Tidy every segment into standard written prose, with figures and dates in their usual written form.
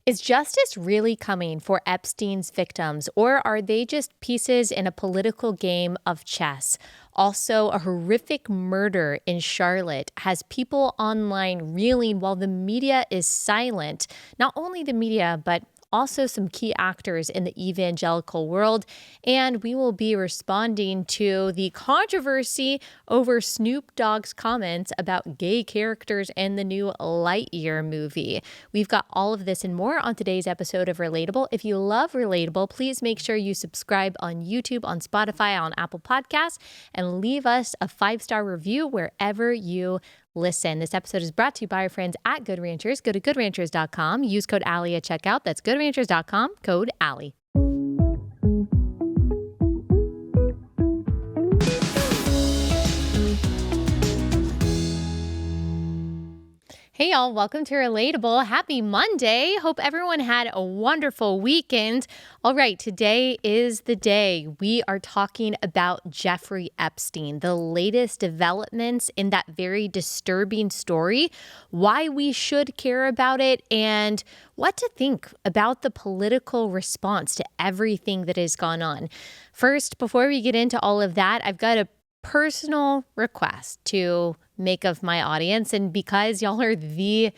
Is justice really coming for Epstein's victims, or are they just pieces in a political game of chess? Also, a horrific murder in Charlotte has people online reeling while the media is silent. Not only the media, but also some key actors in the evangelical world. And we will be responding to the controversy over Snoop Dogg's comments about gay characters in the new Lightyear movie. We've got all of this and more on today's episode of Relatable. If you love Relatable, please make sure you subscribe on YouTube, on Spotify, on Apple Podcasts, and leave us a 5-star review wherever you listen. This episode is brought to you by our friends at Good Ranchers. Go to goodranchers.com. Use code Allie at checkout. That's goodranchers.com, code Allie. Hey y'all, welcome to Relatable. Happy Monday. Hope everyone had a wonderful weekend. All right, today is the day we are talking about Jeffrey Epstein, the latest developments in that very disturbing story, why we should care about it, and what to think about the political response to everything that has gone on. First, before we get into all of that, I've got a personal request to make of my audience. And because y'all are the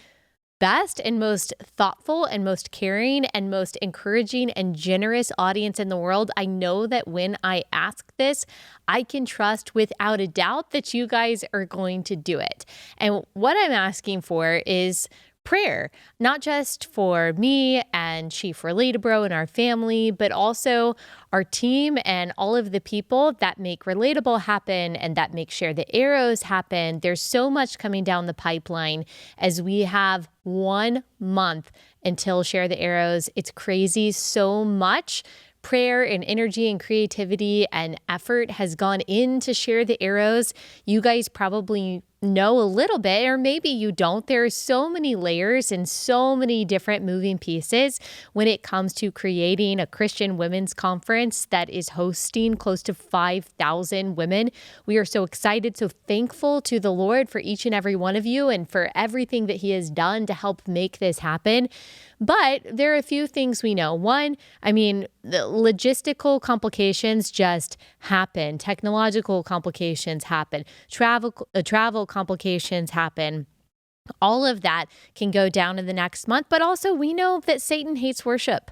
best and most thoughtful and most caring and most encouraging and generous audience in the world, I know that when I ask this, I can trust without a doubt that you guys are going to do it. And what I'm asking for is prayer, not just for me and Chief Relatable and our family, but also our team and all of the people that make Relatable happen and that make Share the Arrows happen. There's so much coming down the pipeline as we have 1 month until Share the Arrows. It's crazy. So much prayer and energy and creativity and effort has gone into Share the Arrows. You guys probably know a little bit, or maybe you don't. There are so many layers and so many different moving pieces when it comes to creating a Christian women's conference that is hosting close to 5,000 women. We are so excited, so thankful to the Lord for each and every one of you and for everything that He has done to help make this happen. But there are a few things we know. One, the logistical complications just happen. Technological complications happen. Travel complications happen. All of that can go down in the next month. But also we know that Satan hates worship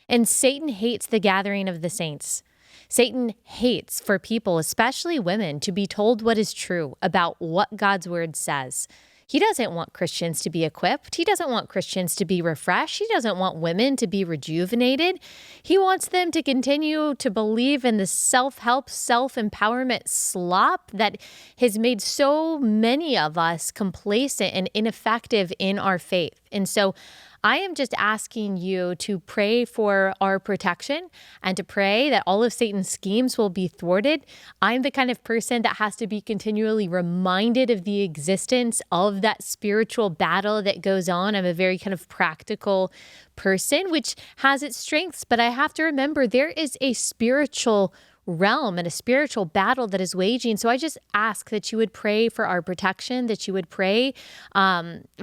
and Satan hates the gathering of the saints. Satan hates for people, especially women, to be told what is true about what God's word says. He doesn't want Christians to be equipped. He doesn't want Christians to be refreshed. He doesn't want women to be rejuvenated. He wants them to continue to believe in the self-help, self-empowerment slop that has made so many of us complacent and ineffective in our faith. And so I am just asking you to pray for our protection and to pray that all of Satan's schemes will be thwarted. I'm the kind of person that has to be continually reminded of the existence of that spiritual battle that goes on. I'm a very kind of practical person, which has its strengths, but I have to remember there is a spiritual realm and a spiritual battle that is waging. So I just ask that you would pray for our protection, that you would pray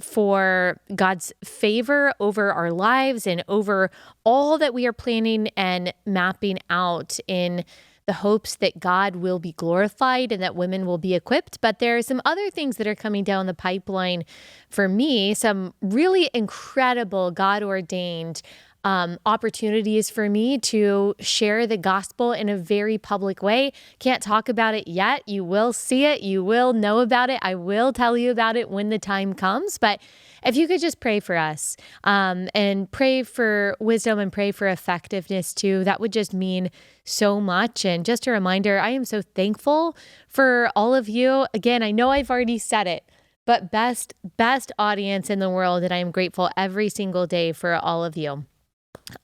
for God's favor over our lives and over all that we are planning and mapping out in the hopes that God will be glorified and that women will be equipped. But there are some other things that are coming down the pipeline for me, some really incredible God-ordained opportunities for me to share the gospel in a very public way. Can't talk about it yet. You will see it. You will know about it. I will tell you about it when the time comes. But if you could just pray for us and pray for wisdom and pray for effectiveness too, that would just mean so much. And just a reminder, I am so thankful for all of you. Again, I know I've already said it, but best audience in the world. And I am grateful every single day for all of you.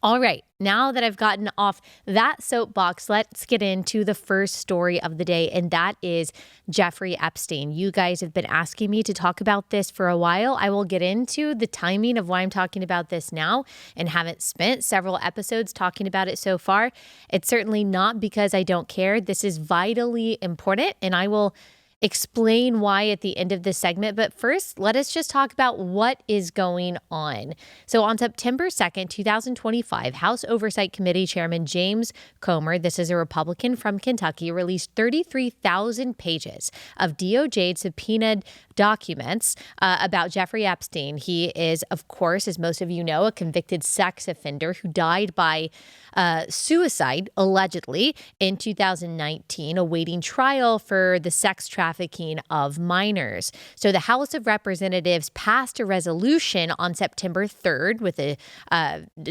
All right, now that I've gotten off that soapbox, let's get into the first story of the day, and that is Jeffrey Epstein. You guys have been asking me to talk about this for a while. I will get into the timing of why I'm talking about this now and haven't spent several episodes talking about it so far. It's certainly not because I don't care. This is vitally important, and I will explain why at the end of this segment. But first, let us just talk about what is going on. So on September 2nd, 2025, House Oversight Committee Chairman James Comer, this is a Republican from Kentucky, released 33,000 pages of DOJ subpoenaed documents about Jeffrey Epstein. He is, of course, as most of you know, a convicted sex offender who died by suicide, allegedly, in 2019, awaiting trial for the sex trafficking of minors. So the House of Representatives passed a resolution on September 3rd with a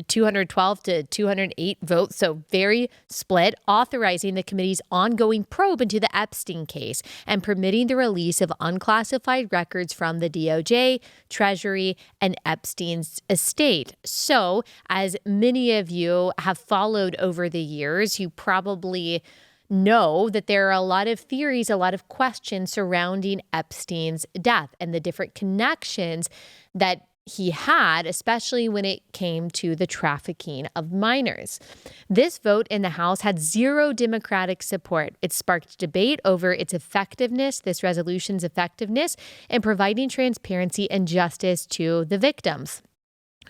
212 to 208 vote, so very split, authorizing the committee's ongoing probe into the Epstein case and permitting the release of unclassified records from the DOJ, Treasury, and Epstein's estate. So, as many of you have followed over the years, you probably know that there are a lot of theories, a lot of questions surrounding Epstein's death and the different connections that he had, especially when it came to the trafficking of minors. This vote in the House had zero Democratic support. It sparked debate over its effectiveness, this resolution's effectiveness, in providing transparency and justice to the victims.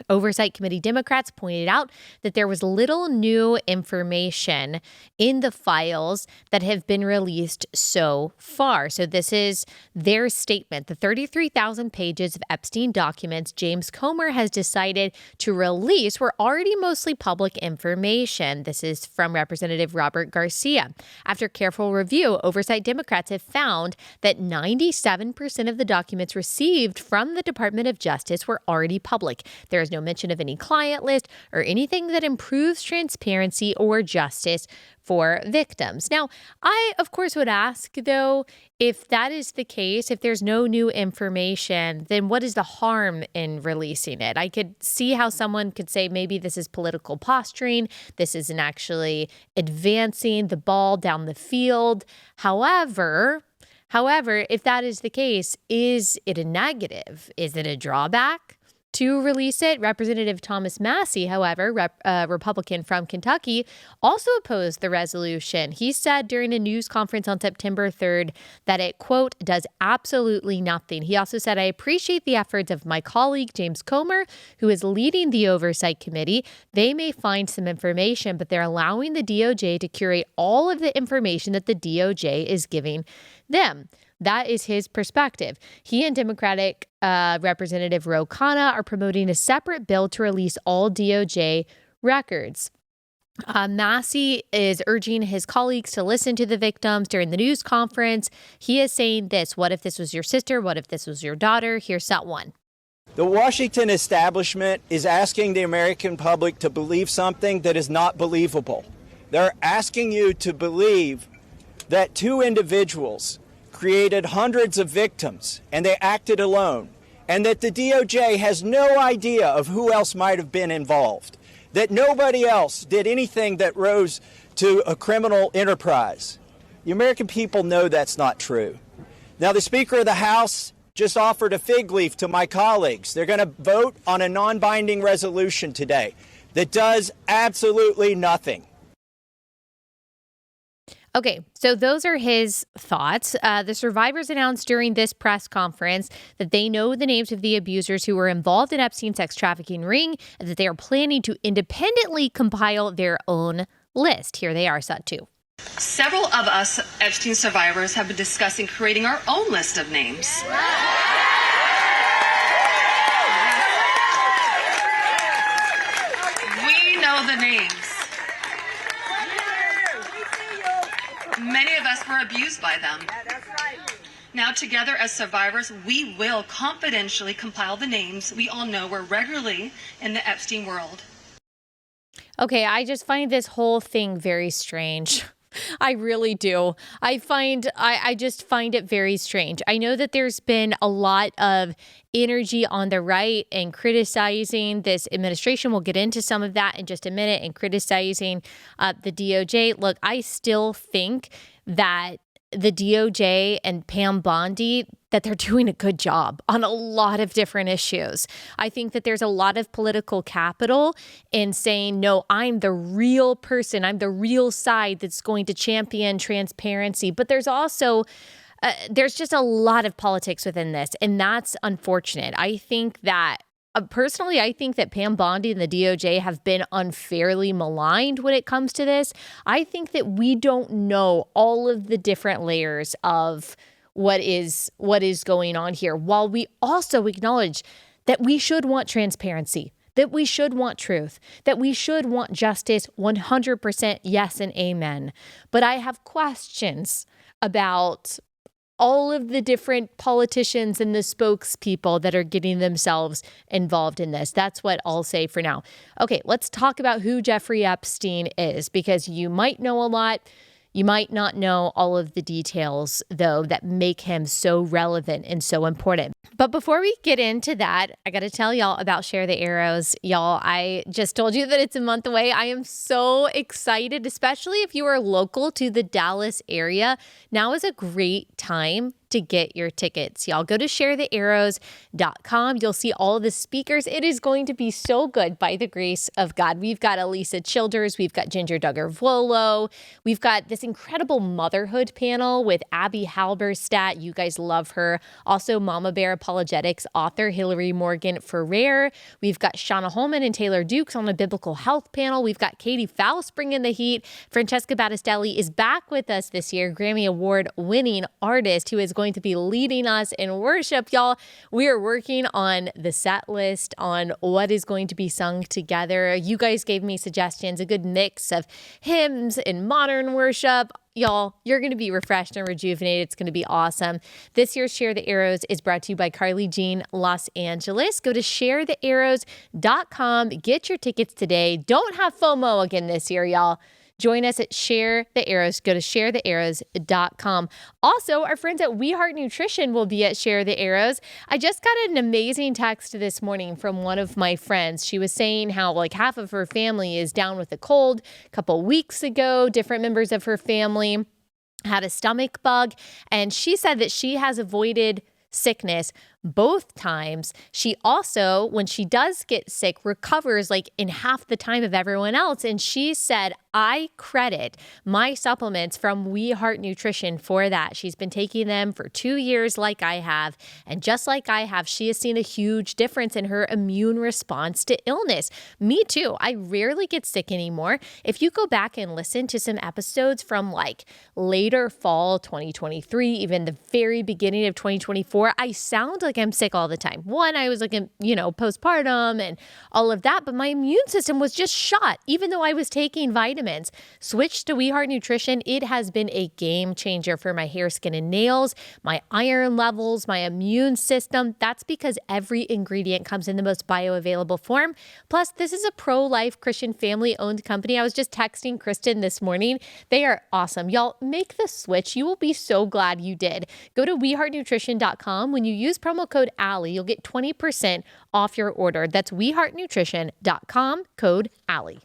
Oversight Committee Democrats pointed out that there was little new information in the files that have been released so far. So this is their statement. The 33,000 pages of Epstein documents James Comer has decided to release were already mostly public information. This is from Representative Robert Garcia. After careful review, Oversight Democrats have found that 97% of the documents received from the Department of Justice were already public. There is no mention of any client list or anything that improves transparency or justice for victims. Now, I, of course, would ask, though, if that is the case, if there's no new information, then what is the harm in releasing it? I could see how someone could say maybe this is political posturing. This isn't actually advancing the ball down the field. However, if that is the case, is it a negative? Is it a drawback to release it? Representative Thomas Massie, however, Republican from Kentucky, also opposed the resolution. He said during a news conference on September 3rd that it, quote, does absolutely nothing. He also said, I appreciate the efforts of my colleague, James Comer, who is leading the Oversight Committee. They may find some information, but they're allowing the DOJ to curate all of the information that the DOJ is giving them. That is his perspective. He and Democratic Representative Ro Khanna are promoting a separate bill to release all DOJ records. Massie is urging his colleagues to listen to the victims during the news conference. He is saying this: what if this was your sister? What if this was your daughter? Here's set one. The Washington establishment is asking the American public to believe something that is not believable. They're asking you to believe that two individuals created hundreds of victims and they acted alone, and that the DOJ has no idea of who else might have been involved, that nobody else did anything that rose to a criminal enterprise. The American people know that's not true. Now, the Speaker of the House just offered a fig leaf to my colleagues. They're going to vote on a non-binding resolution today that does absolutely nothing. Okay, so those are his thoughts. The survivors announced during this press conference that they know the names of the abusers who were involved in Epstein's sex trafficking ring and that they are planning to independently compile their own list. Here they are, set two. Several of us Epstein survivors have been discussing creating our own list of names. We know the names. Many of us were abused by them. Now, together as survivors, we will confidentially compile the names we all know were regularly in the Epstein world. Okay, I just find this whole thing very strange. I really do. I just find it very strange. I know that there's been a lot of energy on the right and criticizing this administration. We'll get into some of that in just a minute, and criticizing the DOJ. Look, I still think that the DOJ and Pam Bondi, that they're doing a good job on a lot of different issues. I think that there's a lot of political capital in saying, no, I'm the real person. I'm the real side that's going to champion transparency. But there's also there's just a lot of politics within this, and that's unfortunate. I think that personally, I think that Pam Bondi and the DOJ have been unfairly maligned when it comes to this. I think that we don't know all of the different layers of what is going on here, while we also acknowledge that we should want transparency, that we should want truth, that we should want justice. 100% yes and amen. But I have questions about all of the different politicians and the spokespeople that are getting themselves involved in this. That's what I'll say for now. Okay, let's talk about who Jeffrey Epstein is, because you might know a lot. You might not know all of the details, though, that make him so relevant and so important. But before we get into that, I got to tell y'all about Share the Arrows. Y'all, I just told you that it's a month away. I am so excited, especially if you are local to the Dallas area. Now is a great time to get your tickets. Y'all go to sharethearrows.com. You'll see all of the speakers. It is going to be so good by the grace of God. We've got Elisa Childers. We've got Ginger Duggar-Volo. We've got this incredible motherhood panel with Abby Halberstadt. You guys love her. Also, Mama Bear Apologetics author Hillary Morgan Ferrer. We've got Shauna Holman and Taylor Dukes on a biblical health panel. We've got Katie Faust bringing the heat. Francesca Battistelli is back with us this year, Grammy Award winning artist who is going to be leading us in worship. Y'all, we are working on the set list on what is going to be sung together. You guys gave me suggestions, a good mix of hymns and modern worship. Y'all, you're going to be refreshed and rejuvenated. It's going to be awesome. This year's Share the Arrows is brought to you by Carly Jean Los Angeles. Go to sharethearrows.com. Get your tickets today. Don't have FOMO again this year, y'all. Join us at Share the Arrows. Go to sharethearrows.com. Also, our friends at We Heart Nutrition will be at Share the Arrows. I just got an amazing text this morning from one of my friends. She was saying how like half of her family is down with a cold. A couple weeks ago, different members of her family had a stomach bug, and she said that she has avoided sickness both times. She also, when she does get sick, recovers like in half the time of everyone else. And she said, I credit my supplements from We Heart Nutrition for that. She's been taking them for 2 years like I have. And just like I have, she has seen a huge difference in her immune response to illness. Me too. I rarely get sick anymore. If you go back and listen to some episodes from like later fall 2023, even the very beginning of 2024, I sound like I'm sick all the time. One, I was like, postpartum and all of that, but my immune system was just shot, even though I was taking vitamins. Switched to We Heart Nutrition. It has been a game changer for my hair, skin, and nails, my iron levels, my immune system. That's because every ingredient comes in the most bioavailable form. Plus, this is a pro-life Christian family-owned company. I was just texting Kristen this morning. They are awesome. Y'all, make the switch. You will be so glad you did. Go to weheartnutrition.com. When you use promo code Allie, you'll get 20% off your order. That's weheartnutrition.com, code Allie.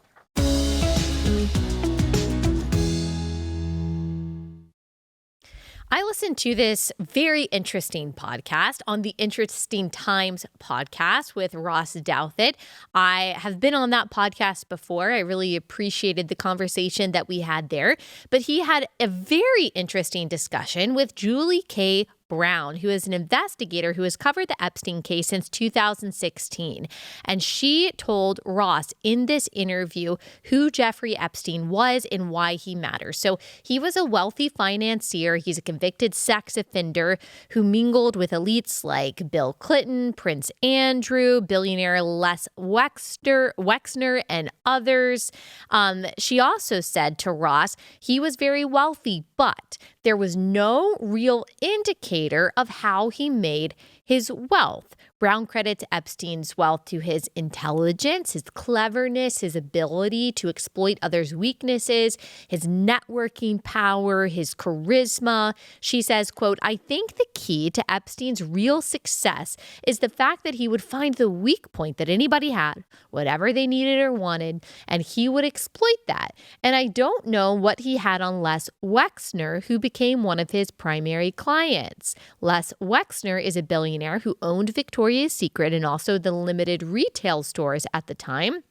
I listened to this very interesting podcast on the Interesting Times podcast with Ross Douthat. I have been on that podcast before. I really appreciated the conversation that we had there. But he had a very interesting discussion with Julie K. Brown, who is an investigator who has covered the Epstein case since 2016. And she told Ross in this interview who Jeffrey Epstein was and why he matters. So he was a wealthy financier. He's a convicted sex offender who mingled with elites like Bill Clinton, Prince Andrew, billionaire Les Wexner, and others. She also said to Ross, he was very wealthy, but there was no real indicator of how he made his wealth. Brown credits Epstein's wealth to his intelligence, his cleverness, his ability to exploit others' weaknesses, his networking power, his charisma. She says, quote, I think the key to Epstein's real success is the fact that he would find the weak point that anybody had, whatever they needed or wanted, and he would exploit that. And I don't know what he had on Les Wexner, who became one of his primary clients. Les Wexner is a billionaire who owned Victoria's Secret and also the limited retail stores at the time.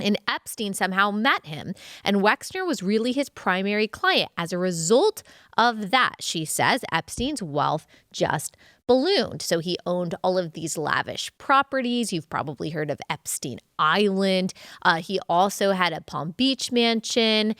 And Epstein somehow met him, and Wexner was really his primary client. As a result of that, she says, Epstein's wealth just ballooned. So he owned all of these lavish properties. You've probably heard of Epstein Island. He also had a Palm Beach mansion.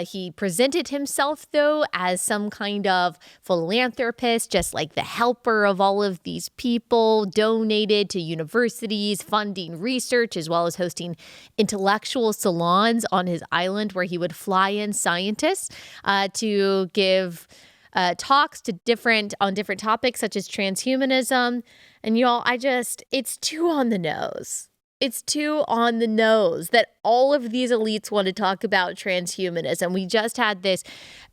He presented himself, though, as some kind of philanthropist, just like the helper of all of these people, donated to universities, funding research, as well as hosting intellectual salons on his island where he would fly in scientists to give talks on different topics such as transhumanism. And y'all, it's too on the nose. It's too on the nose that all of these elites want to talk about transhumanism. We just had this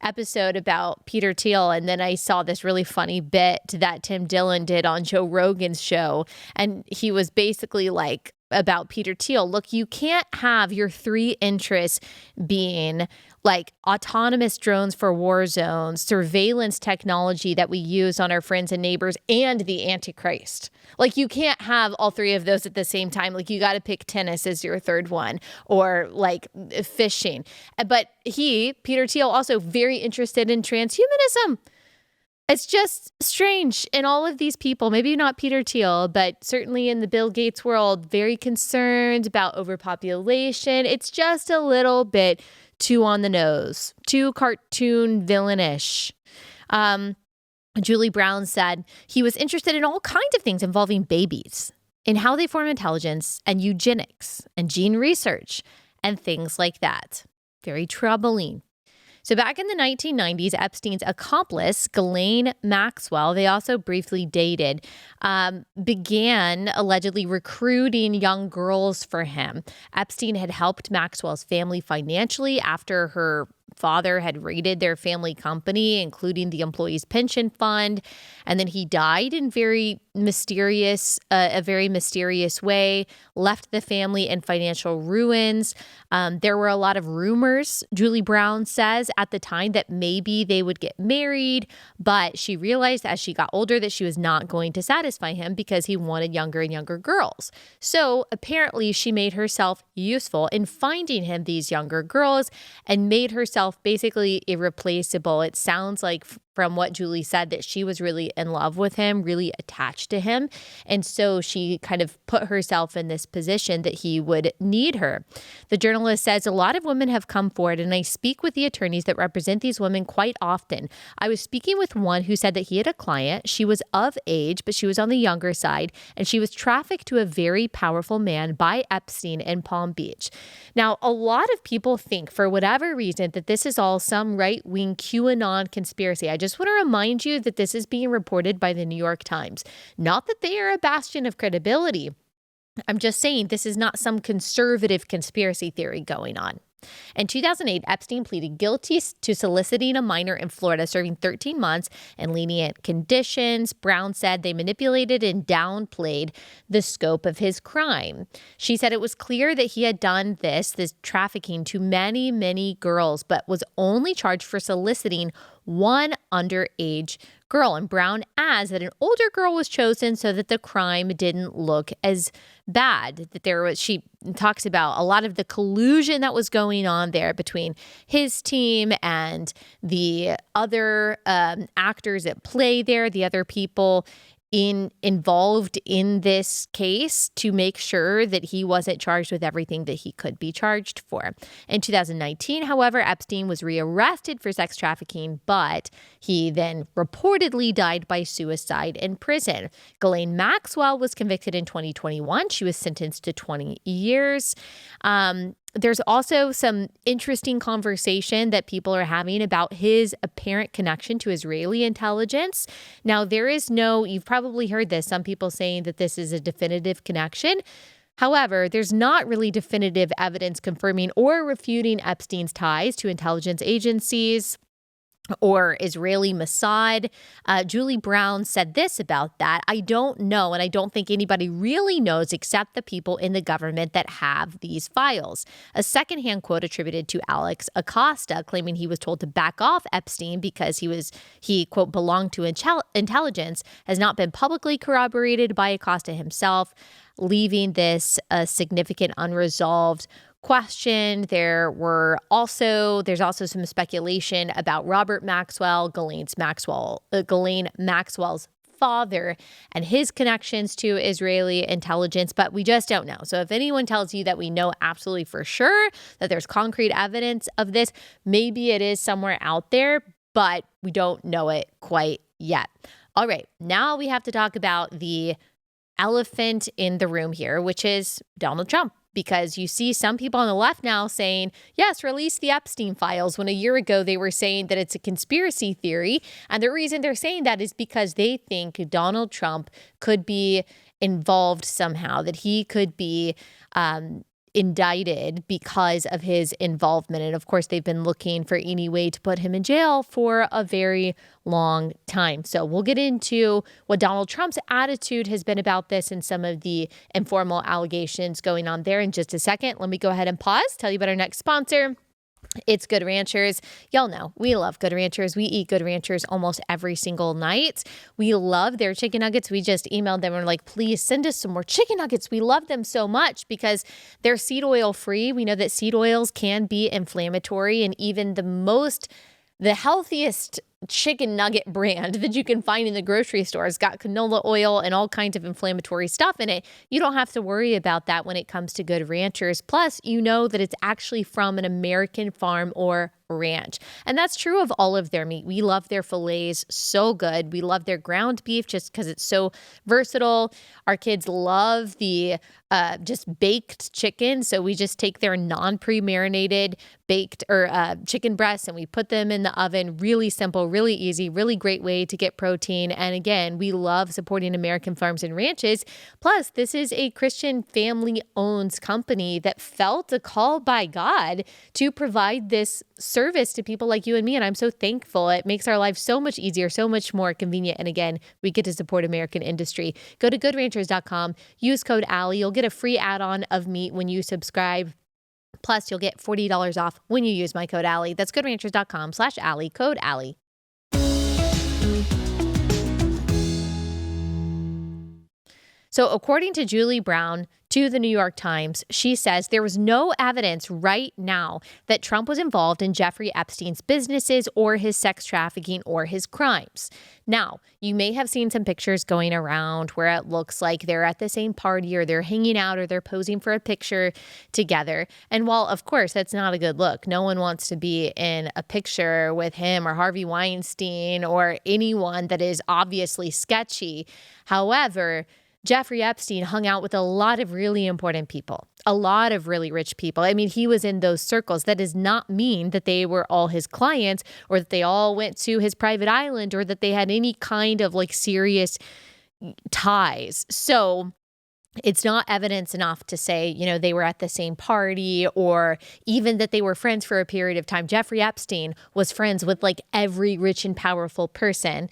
episode about Peter Thiel, and then I saw this really funny bit that Tim Dillon did on Joe Rogan's show. And he was basically like, about Peter Thiel, look, you can't have your three interests being like autonomous drones for war zones, surveillance technology that we use on our friends and neighbors, and the Antichrist. Like, you can't have all three of those at the same time. Like, you got to pick tennis as your third one, or like fishing. But Peter Thiel, also very interested in transhumanism. It's just strange. And all of these people, maybe not Peter Thiel, but certainly in the Bill Gates world, very concerned about overpopulation. It's just a little bit too on the nose, too cartoon villainish. Julie Brown said he was interested in all kinds of things involving babies, in how they form intelligence, and eugenics, and gene research, and things like that. Very troubling. So back in the 1990s, Epstein's accomplice, Ghislaine Maxwell, they also briefly dated, began allegedly recruiting young girls for him. Epstein had helped Maxwell's family financially after her father had raided their family company, including the employees' pension fund. And then he died in a very mysterious way, left the family in financial ruins. There were a lot of rumors, Julie Brown says, at the time that maybe they would get married, but she realized as she got older that she was not going to satisfy him because he wanted younger and younger girls. So apparently she made herself useful in finding him these younger girls and made herself basically irreplaceable. It sounds like from what Julie said that she was really in love with him, really attached to him. And so she kind of put herself in this position that he would need her. The journalist says, a lot of women have come forward, and I speak with the attorneys that represent these women quite often. I was speaking with one who said that he had a client. She was of age, but she was on the younger side, and she was trafficked to a very powerful man by Epstein in Palm Beach. Now, a lot of people think, for whatever reason, that this is all some right-wing QAnon conspiracy. I just want to remind you that this is being reported by the New York Times. Not that they are a bastion of credibility. I'm just saying this is not some conservative conspiracy theory going on. In 2008, Epstein pleaded guilty to soliciting a minor in Florida, serving 13 months in lenient conditions. Brown said they manipulated and downplayed the scope of his crime. She said it was clear that he had done this trafficking to many, many girls, but was only charged for soliciting one underage girl. And Brown adds that an older girl was chosen so that the crime didn't look as bad. She talks about a lot of the collusion that was going on there between his team and the other actors at play there, the other people involved in this case, to make sure that he wasn't charged with everything that he could be charged for. In 2019, however, Epstein was rearrested for sex trafficking, but he then reportedly died by suicide in prison. Ghislaine Maxwell was convicted in 2021. She was sentenced to 20 years. There's also some interesting conversation that people are having about his apparent connection to Israeli intelligence. Now, you've probably heard this, some people saying that this is a definitive connection. However, there's not really definitive evidence confirming or refuting Epstein's ties to intelligence agencies or Israeli Mossad. Julie Brown said this about that. I don't know, and I don't think anybody really knows except the people in the government that have these files. A secondhand quote attributed to Alex Acosta, claiming he was told to back off Epstein because he quote, belonged to intelligence, has not been publicly corroborated by Acosta himself, leaving this a significant unresolved questioned. There's also some speculation about Robert Maxwell, Ghislaine Maxwell's father, and his connections to Israeli intelligence, but we just don't know. So if anyone tells you that we know absolutely for sure that there's concrete evidence of this, maybe it is somewhere out there, but we don't know it quite yet. All right, now we have to talk about the elephant in the room here, which is Donald Trump. Because you see some people on the left now saying, yes, release the Epstein files, when a year ago they were saying that it's a conspiracy theory. And the reason they're saying that is because they think Donald Trump could be involved somehow, that he could be indicted because of his involvement. And of course, they've been looking for any way to put him in jail for a very long time. So we'll get into what Donald Trump's attitude has been about this and some of the informal allegations going on there in just a second. Let me go ahead and pause, tell you about our next sponsor. It's Good Ranchers. Y'all know we love Good Ranchers. We eat Good Ranchers almost every single night. We love their chicken nuggets. We just emailed them and were like, please send us some more chicken nuggets. We love them so much because they're seed oil free. We know that seed oils can be inflammatory, and even the healthiest chicken nugget brand that you can find in the grocery store has got canola oil and all kinds of inflammatory stuff in it. You don't have to worry about that when it comes to Good Ranchers. Plus, you know that it's actually from an American farm or ranch. And that's true of all of their meat. We love their fillets, so good. We love their ground beef just because it's so versatile. Our kids love the just baked chicken. So we just take their non-pre-marinated baked or chicken breasts and we put them in the oven. Really simple, really easy, really great way to get protein. And again, we love supporting American farms and ranches. Plus, this is a Christian family-owned company that felt a call by God to provide this service to people like you and me. And I'm so thankful. It makes our lives so much easier, so much more convenient. And again, we get to support American industry. Go to goodranchers.com, use code Allie. You'll get a free add-on of meat when you subscribe. Plus, you'll get $40 off when you use my code Allie. That's goodranchers.com/Allie, code Allie. So according to Julie Brown to the New York Times, she says there was no evidence right now that Trump was involved in Jeffrey Epstein's businesses or his sex trafficking or his crimes. Now, you may have seen some pictures going around where it looks like they're at the same party or they're hanging out or they're posing for a picture together. And while, of course, that's not a good look, no one wants to be in a picture with him or Harvey Weinstein or anyone that is obviously sketchy. However, Jeffrey Epstein hung out with a lot of really important people, a lot of really rich people. I mean, he was in those circles. That does not mean that they were all his clients or that they all went to his private island or that they had any kind of like serious ties. So it's not evidence enough to say, you know, they were at the same party or even that they were friends for a period of time. Jeffrey Epstein was friends with like every rich and powerful person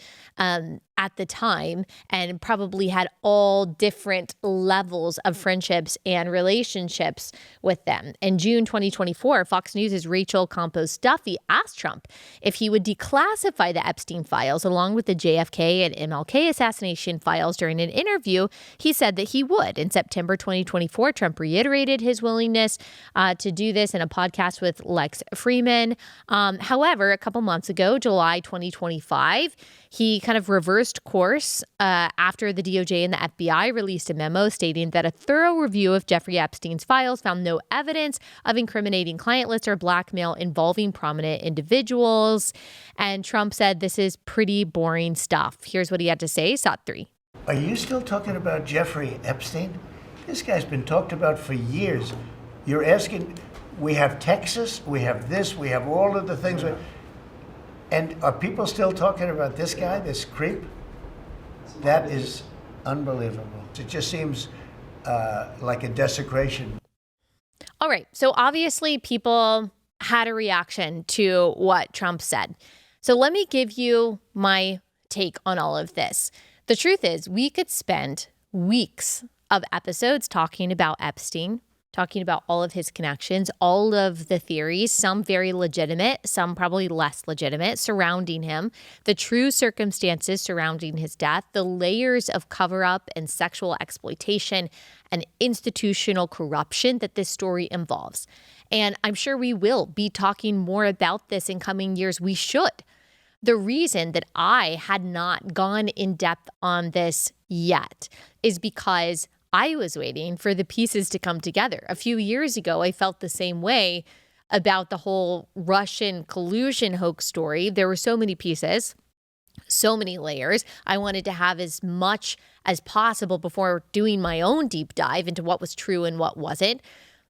at the time and probably had all different levels of friendships and relationships with them. In June 2024, Fox News' Rachel Campos-Duffy asked Trump if he would declassify the Epstein files along with the JFK and MLK assassination files during an interview. He said that he would. In September 2024, Trump reiterated his willingness to do this in a podcast with Lex Freeman. However, a couple months ago, July 2025, he kind of reversed course after the DOJ and the FBI released a memo stating that a thorough review of Jeffrey Epstein's files found no evidence of incriminating client lists or blackmail involving prominent individuals. And Trump said this is pretty boring stuff. Here's what he had to say. SOT 3. Are you still talking about Jeffrey Epstein? This guy's been talked about for years. You're asking, we have Texas, we have this, we have all of the things. And are people still talking about this guy, this creep? That is unbelievable. It just seems like a desecration. All right. So obviously people had a reaction to what Trump said. So let me give you my take on all of this. The truth is we could spend weeks of episodes talking about Epstein. talking about all of his connections, all of the theories, some very legitimate, some probably less legitimate, surrounding him, the true circumstances surrounding his death, the layers of cover-up and sexual exploitation and institutional corruption that this story involves. And I'm sure we will be talking more about this in coming years. We should. The reason that I had not gone in depth on this yet is because I was waiting for the pieces to come together. A few years ago, I felt the same way about the whole Russian collusion hoax story. There were so many pieces, so many layers. I wanted to have as much as possible before doing my own deep dive into what was true and what wasn't.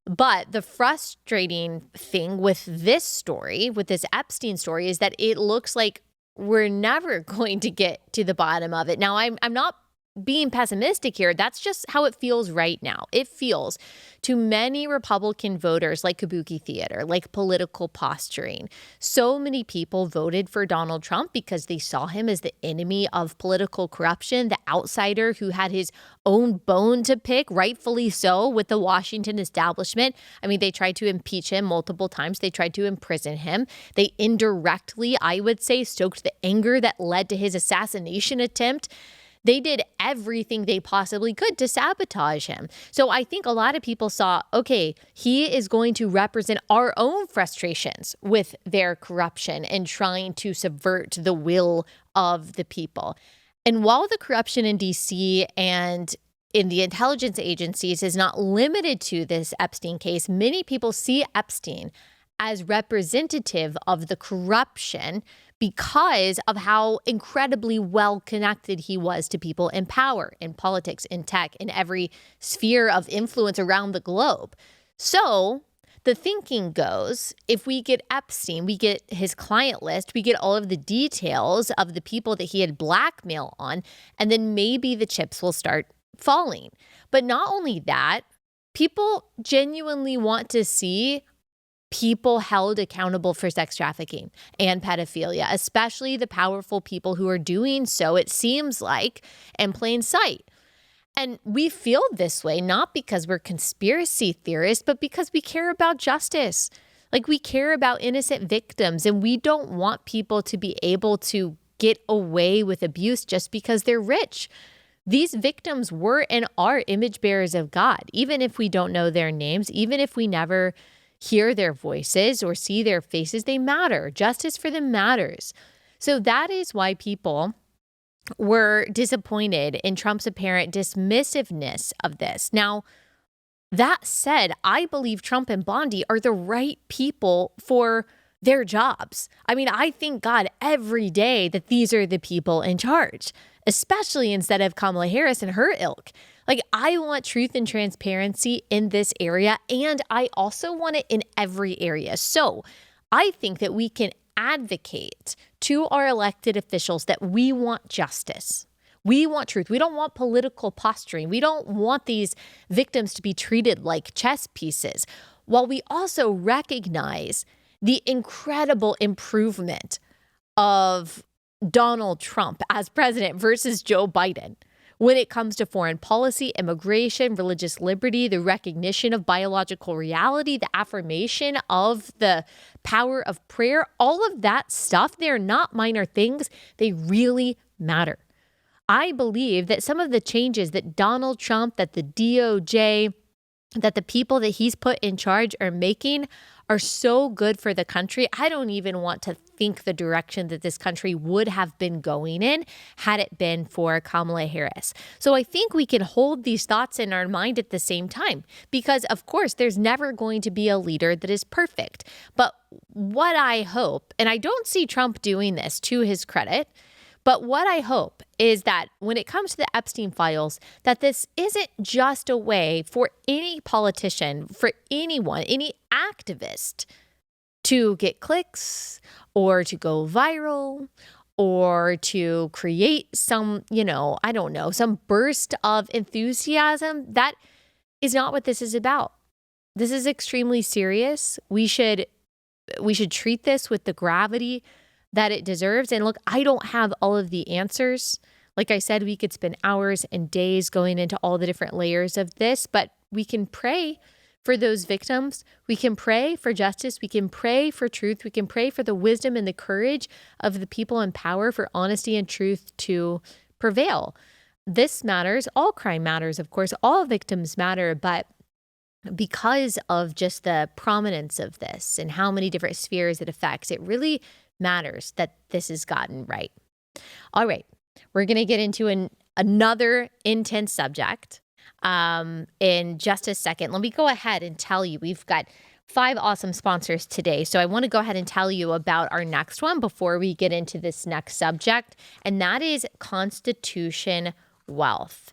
But the frustrating thing with this story, with this Epstein story, is that it looks like we're never going to get to the bottom of it. Now, I'm not being pessimistic here. That's just how it feels right now. It feels to many Republican voters like kabuki theater, like political posturing. So many people voted for Donald Trump because they saw him as the enemy of political corruption, the outsider who had his own bone to pick, rightfully so, with the Washington establishment. I mean, they tried to impeach him multiple times. They tried to imprison him. They indirectly, I would say, stoked the anger that led to his assassination attempt. They did everything they possibly could to sabotage him. So I think a lot of people saw, okay, he is going to represent our own frustrations with their corruption and trying to subvert the will of the people. And while the corruption in DC and in the intelligence agencies is not limited to this Epstein case, many people see Epstein as representative of the corruption because of how incredibly well connected he was to people in power, in politics, in tech, in every sphere of influence around the globe. So the thinking goes, if we get Epstein, we get his client list, we get all of the details of the people that he had blackmail on, and then maybe the chips will start falling. But not only that, people genuinely want to see people held accountable for sex trafficking and pedophilia, especially the powerful people who are doing so, it seems like, in plain sight. And we feel this way not because we're conspiracy theorists, but because we care about justice. Like, we care about innocent victims, and we don't want people to be able to get away with abuse just because they're rich. These victims were and are image bearers of God, even if we don't know their names, even if we never hear their voices or see their faces, they matter. Justice for them matters. So that is why people were disappointed in Trump's apparent dismissiveness of this. Now, that said, I believe Trump and Bondi are the right people for their jobs. I mean, I thank God every day that these are the people in charge, especially instead of Kamala Harris and her ilk. Like, I want truth and transparency in this area, and I also want it in every area. So I think that we can advocate to our elected officials that we want justice. We want truth. We don't want political posturing. We don't want these victims to be treated like chess pieces, while we also recognize the incredible improvement of Donald Trump as president versus Joe Biden when it comes to foreign policy, immigration, religious liberty, the recognition of biological reality, the affirmation of the power of prayer, all of that stuff, they're not minor things. They really matter. I believe that some of the changes that Donald Trump, that the DOJ, that the people that he's put in charge are making are so good for the country. I don't even want to think the direction that this country would have been going in had it been for Kamala Harris. So I think we can hold these thoughts in our mind at the same time, because of course there's never going to be a leader that is perfect. But what I hope, and I don't see Trump doing this to his credit, but what I hope is that when it comes to the Epstein files, that this isn't just a way for any politician, for anyone, any activist to get clicks or to go viral or to create some, I don't know, some burst of enthusiasm. That is not what this is about. This is extremely serious. We should treat this with the gravity that it deserves. And look, I don't have all of the answers. Like I said, we could spend hours and days going into all the different layers of this, but we can pray for those victims. We can pray for justice. We can pray for truth. We can pray for the wisdom and the courage of the people in power for honesty and truth to prevail. This matters. All crime matters, of course. All victims matter, but because of just the prominence of this and how many different spheres it affects, it really matters that this is gotten right. All right, we're going to get into another intense subject in just a second. Let me go ahead and tell you, we've got 5 awesome sponsors today. So I want to go ahead and tell you about our next one before we get into this next subject, and that is Constitution Wealth.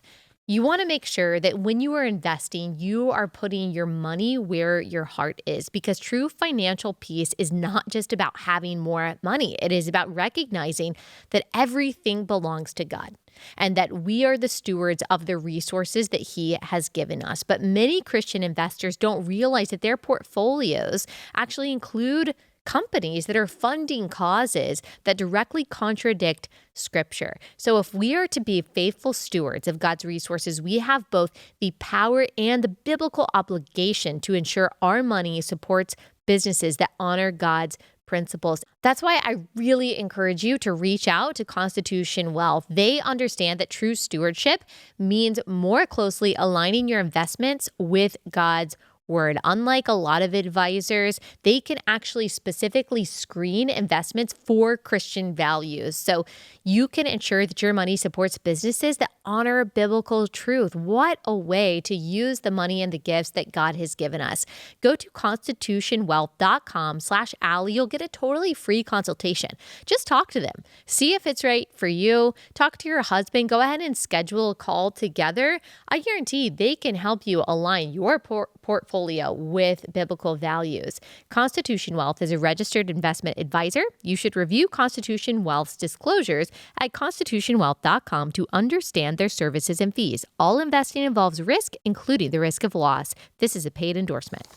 You want to make sure that when you are investing, you are putting your money where your heart is, because true financial peace is not just about having more money. It is about recognizing that everything belongs to God and that we are the stewards of the resources that He has given us. But many Christian investors don't realize that their portfolios actually include companies that are funding causes that directly contradict Scripture. So if we are to be faithful stewards of God's resources, we have both the power and the biblical obligation to ensure our money supports businesses that honor God's principles. That's why I really encourage you to reach out to Constitution Wealth. They understand that true stewardship means more closely aligning your investments with God's word. Unlike a lot of advisors, they can actually specifically screen investments for Christian values. So you can ensure that your money supports businesses that honor biblical truth. What a way to use the money and the gifts that God has given us. Go to constitutionwealth.com/Allie. You'll get a totally free consultation. Just talk to them. See if it's right for you. Talk to your husband. Go ahead and schedule a call together. I guarantee they can help you align your portfolio with biblical values. Constitution Wealth is a registered investment advisor. You should review Constitution Wealth's disclosures at constitutionwealth.com to understand their services and fees. All investing involves risk, including the risk of loss. This is a paid endorsement.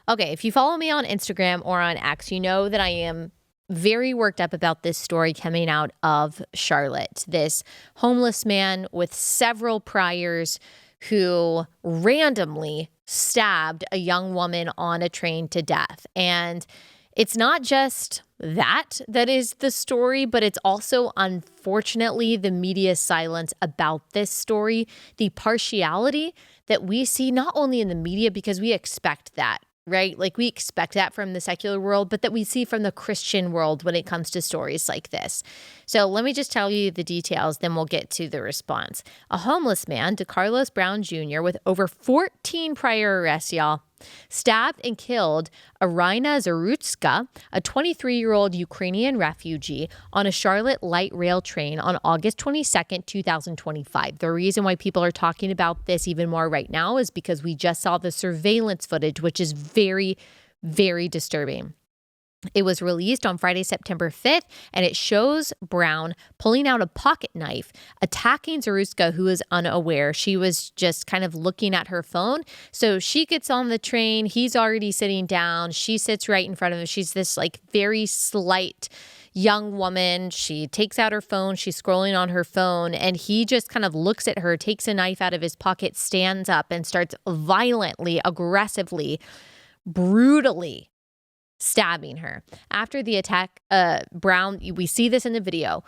Okay, if you follow me on Instagram or on X, you know that I am very worked up about this story coming out of Charlotte. This homeless man with several priors who randomly stabbed a young woman on a train to death. And it's not just that is the story, but it's also, unfortunately, the media's silence about this story, the partiality that we see not only in the media, because we expect that, right? Like we expect that from the secular world, but that we see from the Christian world when it comes to stories like this. So let me just tell you the details, then we'll get to the response. A homeless man, DeCarlos Brown Jr., with over 14 prior arrests, y'all, stabbed and killed Irina Zarutska, a 23-year-old Ukrainian refugee, on a Charlotte light rail train on August 22nd, 2025. The reason why people are talking about this even more right now is because we just saw the surveillance footage, which is very, very disturbing. It was released on Friday, September 5th, and it shows Brown pulling out a pocket knife, attacking Zarutska, who is unaware. She was just kind of looking at her phone. So she gets on the train. He's already sitting down. She sits right in front of him. She's this like very slight young woman. She takes out her phone. She's scrolling on her phone, and he just kind of looks at her, takes a knife out of his pocket, stands up, and starts violently, aggressively, brutally stabbing her. After the attack, Brown, we see this in the video,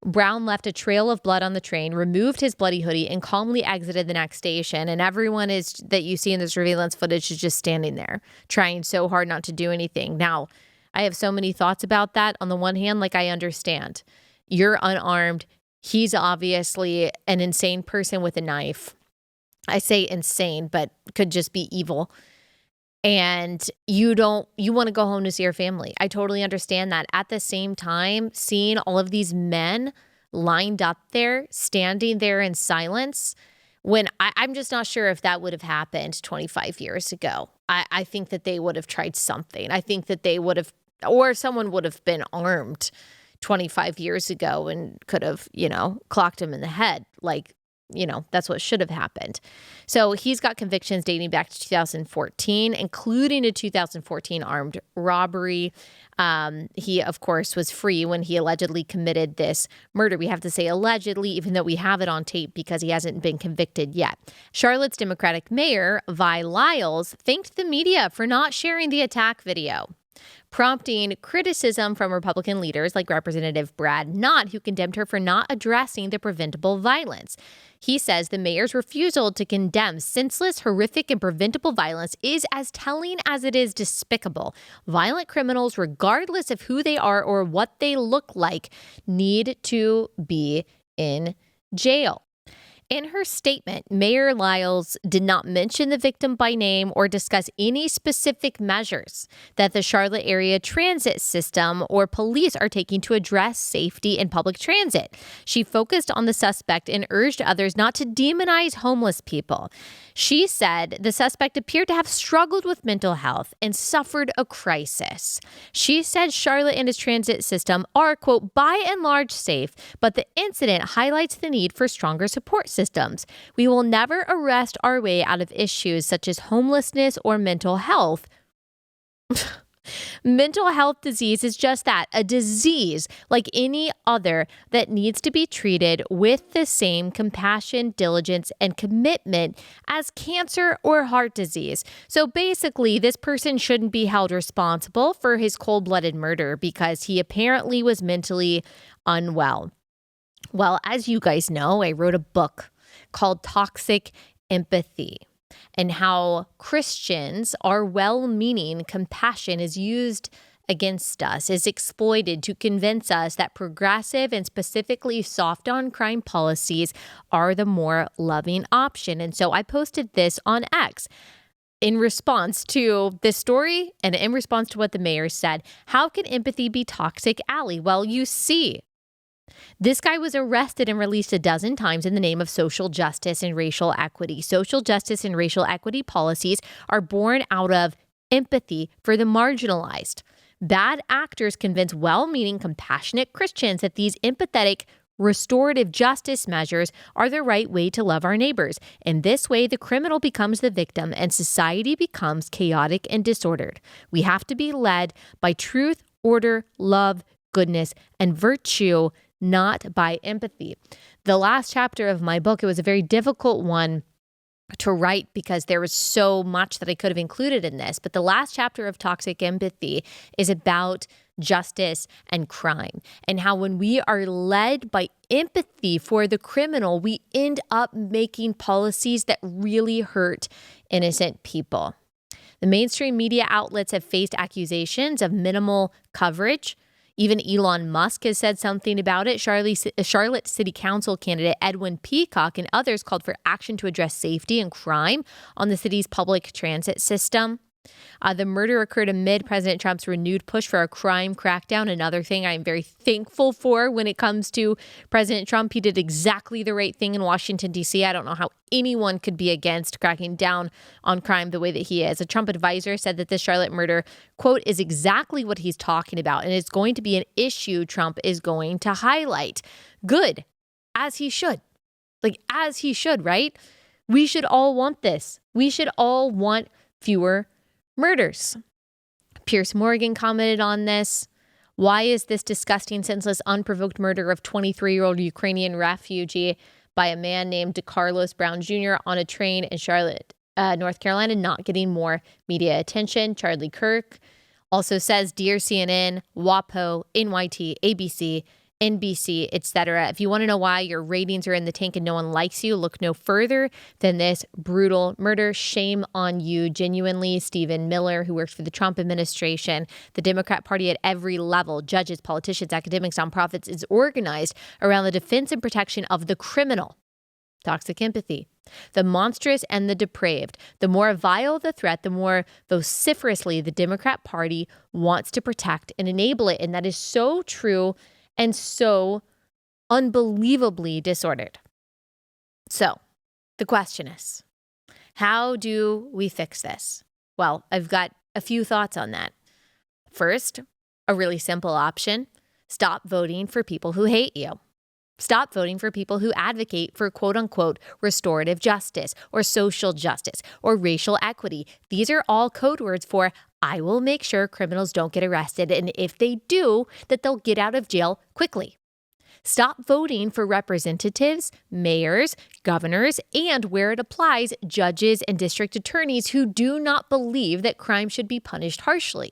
Brown left a trail of blood on the train, removed his bloody hoodie, and calmly exited the next station. And everyone that you see in the surveillance footage is just standing there, trying so hard not to do anything. Now, I have so many thoughts about that. On the one hand, like I understand, you're unarmed. He's obviously an insane person with a knife. I say insane, but could just be evil. And you want to go home to see your family. I totally understand that. At the same time, seeing all of these men lined up there, standing there in silence, when I'm just not sure if that would have happened 25 years ago. I think that they would have tried something. I think that they would have, or someone would have been armed 25 years ago and could have, clocked him in the head. Like, that's what should have happened. So he's got convictions dating back to 2014, including a 2014 armed robbery. He, of course, was free when he allegedly committed this murder. We have to say allegedly, even though we have it on tape because he hasn't been convicted yet. Charlotte's Democratic mayor, Vi Lyles, thanked the media for not sharing the attack video, prompting criticism from Republican leaders like Representative Brad Knott, who condemned her for not addressing the preventable violence. He says the mayor's refusal to condemn senseless, horrific, and preventable violence is as telling as it is despicable. Violent criminals, regardless of who they are or what they look like, need to be in jail. In her statement, Mayor Lyles did not mention the victim by name or discuss any specific measures that the Charlotte area transit system or police are taking to address safety in public transit. She focused on the suspect and urged others not to demonize homeless people. She said the suspect appeared to have struggled with mental health and suffered a crisis. She said Charlotte and its transit system are, quote, by and large safe, but the incident highlights the need for stronger support systems. We will never arrest our way out of issues such as homelessness or mental health. Mental health disease is just that, a disease like any other that needs to be treated with the same compassion, diligence, and commitment as cancer or heart disease. So basically, this person shouldn't be held responsible for his cold-blooded murder because he apparently was mentally unwell. Well, as you guys know, I wrote a book called Toxic Empathy, and how Christians, our well-meaning compassion is used against us, is exploited to convince us that progressive and specifically soft on crime policies are the more loving option. And so I posted this on X in response to this story and in response to what the mayor said. How can empathy be toxic, Allie? Well, you see, this guy was arrested and released a dozen times in the name of social justice and racial equity. Social justice and racial equity policies are born out of empathy for the marginalized. Bad actors convince well-meaning, compassionate Christians that these empathetic, restorative justice measures are the right way to love our neighbors. In this way, the criminal becomes the victim and society becomes chaotic and disordered. We have to be led by truth, order, love, goodness, and virtue, not by empathy. The last chapter of my book, it was a very difficult one to write because there was so much that I could have included in this. But the last chapter of Toxic Empathy is about justice and crime and how when we are led by empathy for the criminal, we end up making policies that really hurt innocent people. The mainstream media outlets have faced accusations of minimal coverage. Even Elon Musk has said something about it. Charlotte City Council candidate Edwin Peacock and others called for action to address safety and crime on the city's public transit system. The murder occurred amid President Trump's renewed push for a crime crackdown. Another thing I'm very thankful for when it comes to President Trump. He did exactly the right thing in Washington, D.C. I don't know how anyone could be against cracking down on crime the way that he is. A Trump advisor said that this Charlotte murder, quote, is exactly what he's talking about. And it's going to be an issue Trump is going to highlight. Good, as he should. As he should, right? We should all want this. We should all want fewer murders. Piers Morgan commented on this. Why is this disgusting, senseless, unprovoked murder of 23-year-old Ukrainian refugee by a man named DeCarlos Brown Jr. on a train in Charlotte, North Carolina, not getting more media attention? Charlie Kirk also says, Dear CNN, WAPO, NYT, ABC, NBC, etc. If you want to know why your ratings are in the tank and no one likes you, look no further than this brutal murder. Shame on you. Genuinely, Stephen Miller, who works for the Trump administration, the Democrat Party at every level, judges, politicians, academics, nonprofits, is organized around the defense and protection of the criminal. Toxic empathy. The monstrous and the depraved. The more vile the threat, the more vociferously the Democrat Party wants to protect and enable it. And that is so true and so unbelievably disordered. So the question is, how do we fix this? Well, I've got a few thoughts on that. First, a really simple option: stop voting for people who hate you. Stop voting for people who advocate for quote unquote restorative justice or social justice or racial equity. These are all code words for I will make sure criminals don't get arrested, and if they do, that they'll get out of jail quickly. Stop voting for representatives, mayors, governors, and where it applies, judges and district attorneys who do not believe that crime should be punished harshly,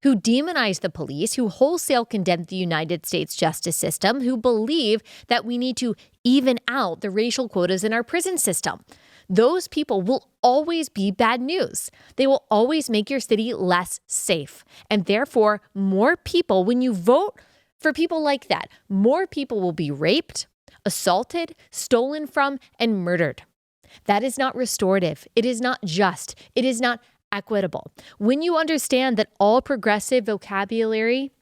who demonize the police, who wholesale condemn the United States justice system, who believe that we need to even out the racial quotas in our prison system. Those people will always be bad news. They will always make your city less safe. And therefore, more people, when you vote for people like that, more people will be raped, assaulted, stolen from, and murdered. That is not restorative. It is not just. It is not equitable. When you understand that all progressive vocabulary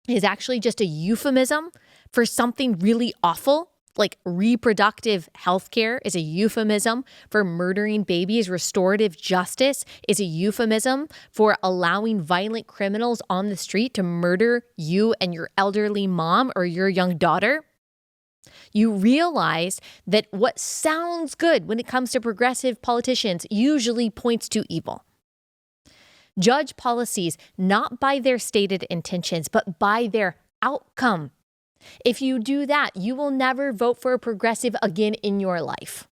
is actually just a euphemism for something really awful, like reproductive health care is a euphemism for murdering babies, restorative justice is a euphemism for allowing violent criminals on the street to murder you and your elderly mom or your young daughter, you realize that what sounds good when it comes to progressive politicians usually points to evil. Judge policies not by their stated intentions, but by their outcome. If you do that, you will never vote for a progressive again in your life.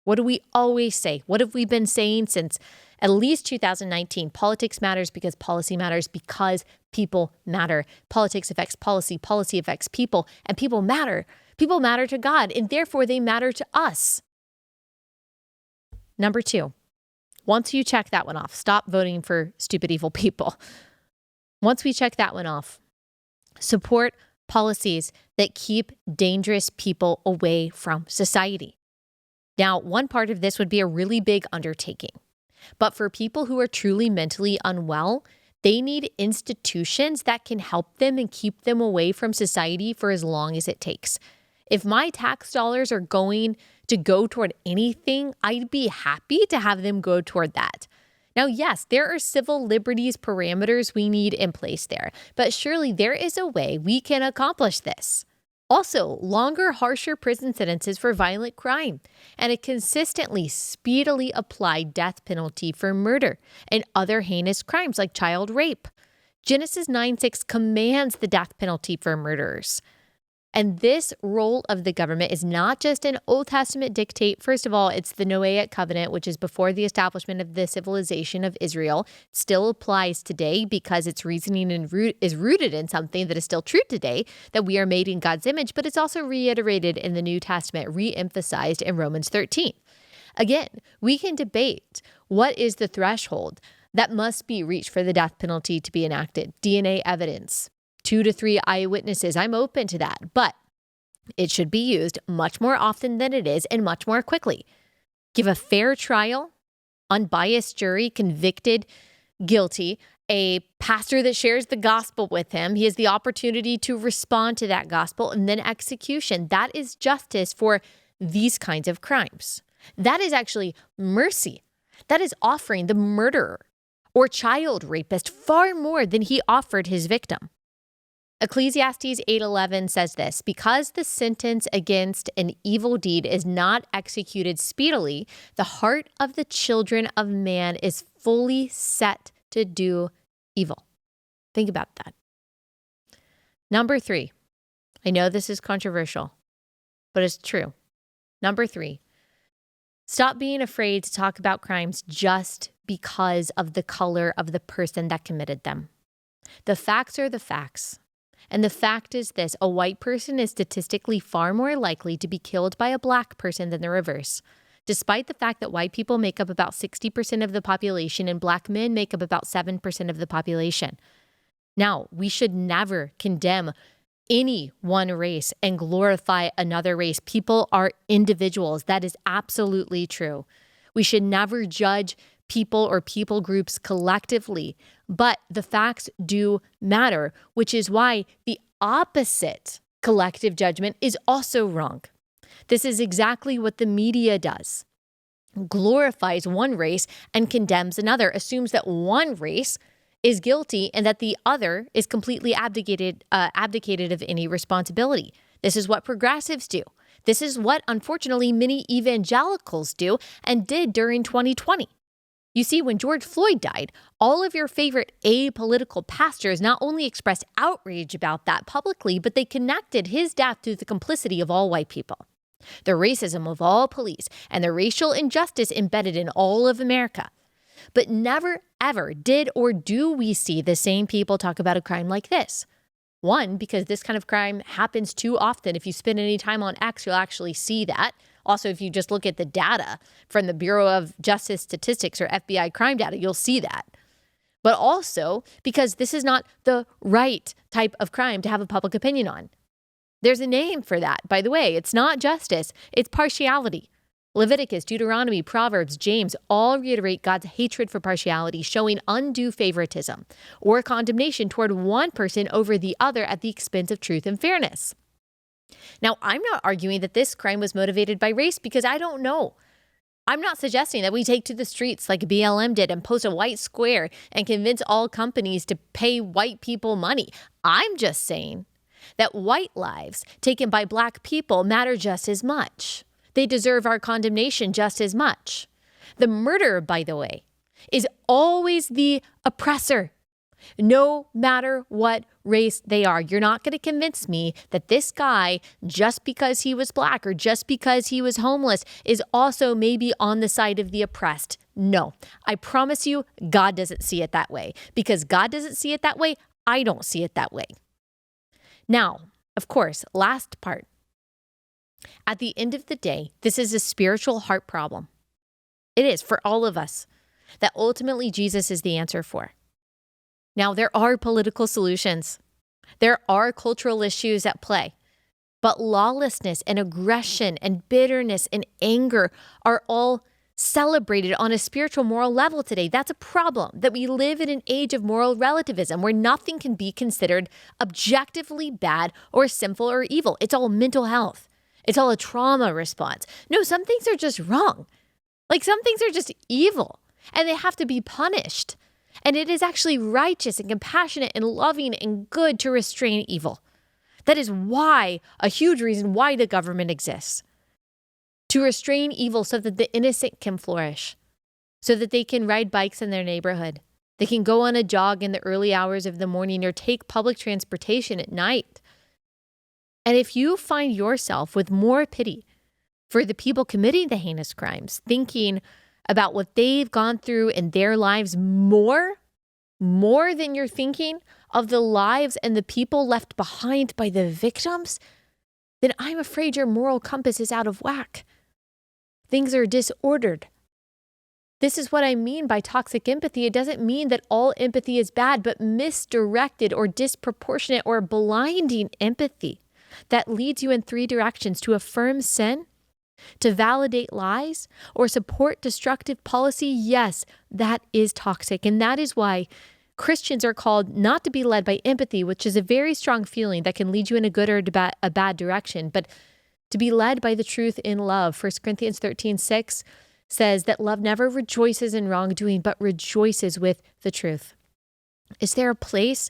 What do we always say? What have we been saying since at least 2019? Politics matters because policy matters because people matter. Politics affects policy, policy affects people, and people matter. People matter to God, and therefore they matter to us. Number 2, once you check that one off, stop voting for stupid, evil people. Once we check that one off, support policies that keep dangerous people away from society. Now, one part of this would be a really big undertaking. But for people who are truly mentally unwell, they need institutions that can help them and keep them away from society for as long as it takes. If my tax dollars are going to go toward anything, I'd be happy to have them go toward that. Now, yes, there are civil liberties parameters we need in place there, but surely there is a way we can accomplish this. Also, longer, harsher prison sentences for violent crime and a consistently, speedily applied death penalty for murder and other heinous crimes like child rape. Genesis 9:6 commands the death penalty for murderers. And this role of the government is not just an Old Testament dictate. First of all, it's the Noahic covenant, which is before the establishment of the civilization of Israel. It still applies today because its reasoning is rooted in something that is still true today, that we are made in God's image, but it's also reiterated in the New Testament, re-emphasized in Romans 13. Again, we can debate what is the threshold that must be reached for the death penalty to be enacted. DNA evidence. 2 to 3 eyewitnesses. I'm open to that, but it should be used much more often than it is and much more quickly. Give a fair trial, unbiased jury, convicted, guilty, a pastor that shares the gospel with him. He has the opportunity to respond to that gospel, and then execution. That is justice for these kinds of crimes. That is actually mercy. That is offering the murderer or child rapist far more than he offered his victim. Ecclesiastes 8:11 says this, because the sentence against an evil deed is not executed speedily, the heart of the children of man is fully set to do evil. Think about that. Number 3, I know this is controversial, but it's true. Number 3, stop being afraid to talk about crimes just because of the color of the person that committed them. The facts are the facts. And the fact is this, a white person is statistically far more likely to be killed by a black person than the reverse, despite the fact that white people make up about 60% of the population and black men make up about 7% of the population. Now, we should never condemn any one race and glorify another race. People are individuals. That is absolutely true. We should never judge people or people groups collectively, but the facts do matter, which is why the opposite collective judgment is also wrong. This is exactly what the media does. Glorifies one race and condemns another, assumes that one race is guilty and that the other is completely abdicated of any responsibility. This is what progressives do. This is what, unfortunately, many evangelicals do and did during 2020. You see, when George Floyd died, all of your favorite apolitical pastors not only expressed outrage about that publicly, but they connected his death to the complicity of all white people, the racism of all police, and the racial injustice embedded in all of America. But never, ever did or do we see the same people talk about a crime like this. One, because this kind of crime happens too often. If you spend any time on X, you'll actually see that. Also, if you just look at the data from the Bureau of Justice Statistics or FBI crime data, you'll see that. But also because this is not the right type of crime to have a public opinion on. There's a name for that, by the way. It's not justice, it's partiality. Leviticus, Deuteronomy, Proverbs, James all reiterate God's hatred for partiality, showing undue favoritism or condemnation toward one person over the other at the expense of truth and fairness. Now, I'm not arguing that this crime was motivated by race because I don't know. I'm not suggesting that we take to the streets like BLM did and post a white square and convince all companies to pay white people money. I'm just saying that white lives taken by Black people matter just as much. They deserve our condemnation just as much. The murderer, by the way, is always the oppressor, no matter what race they are. You're not going to convince me that this guy, just because he was Black or just because he was homeless, is also maybe on the side of the oppressed. No, I promise you, God doesn't see it that way. Because God doesn't see it that way, I don't see it that way. Now, of course, last part. At the end of the day, this is a spiritual heart problem. It is for all of us that ultimately Jesus is the answer for. Now, there are political solutions. There are cultural issues at play. But lawlessness and aggression and bitterness and anger are all celebrated on a spiritual moral level today. That's a problem, that we live in an age of moral relativism where nothing can be considered objectively bad or sinful or evil. It's all mental health. It's all a trauma response. No, some things are just wrong. Like some things are just evil and they have to be punished. And it is actually righteous and compassionate and loving and good to restrain evil. That is why, a huge reason why the government exists. To restrain evil so that the innocent can flourish. So that they can ride bikes in their neighborhood. They can go on a jog in the early hours of the morning or take public transportation at night. And if you find yourself with more pity for the people committing the heinous crimes, thinking about what they've gone through in their lives more than you're thinking of the lives and the people left behind by the victims, then I'm afraid your moral compass is out of whack. Things are disordered. This is what I mean by toxic empathy. It doesn't mean that all empathy is bad, but misdirected or disproportionate or blinding empathy that leads you in three directions: to affirm sin, to validate lies, or support destructive policy. Yes, that is toxic. And that is why Christians are called not to be led by empathy, which is a very strong feeling that can lead you in a good or a bad direction, but to be led by the truth in love. 1 Corinthians 13:6 says that love never rejoices in wrongdoing, but rejoices with the truth. Is there a place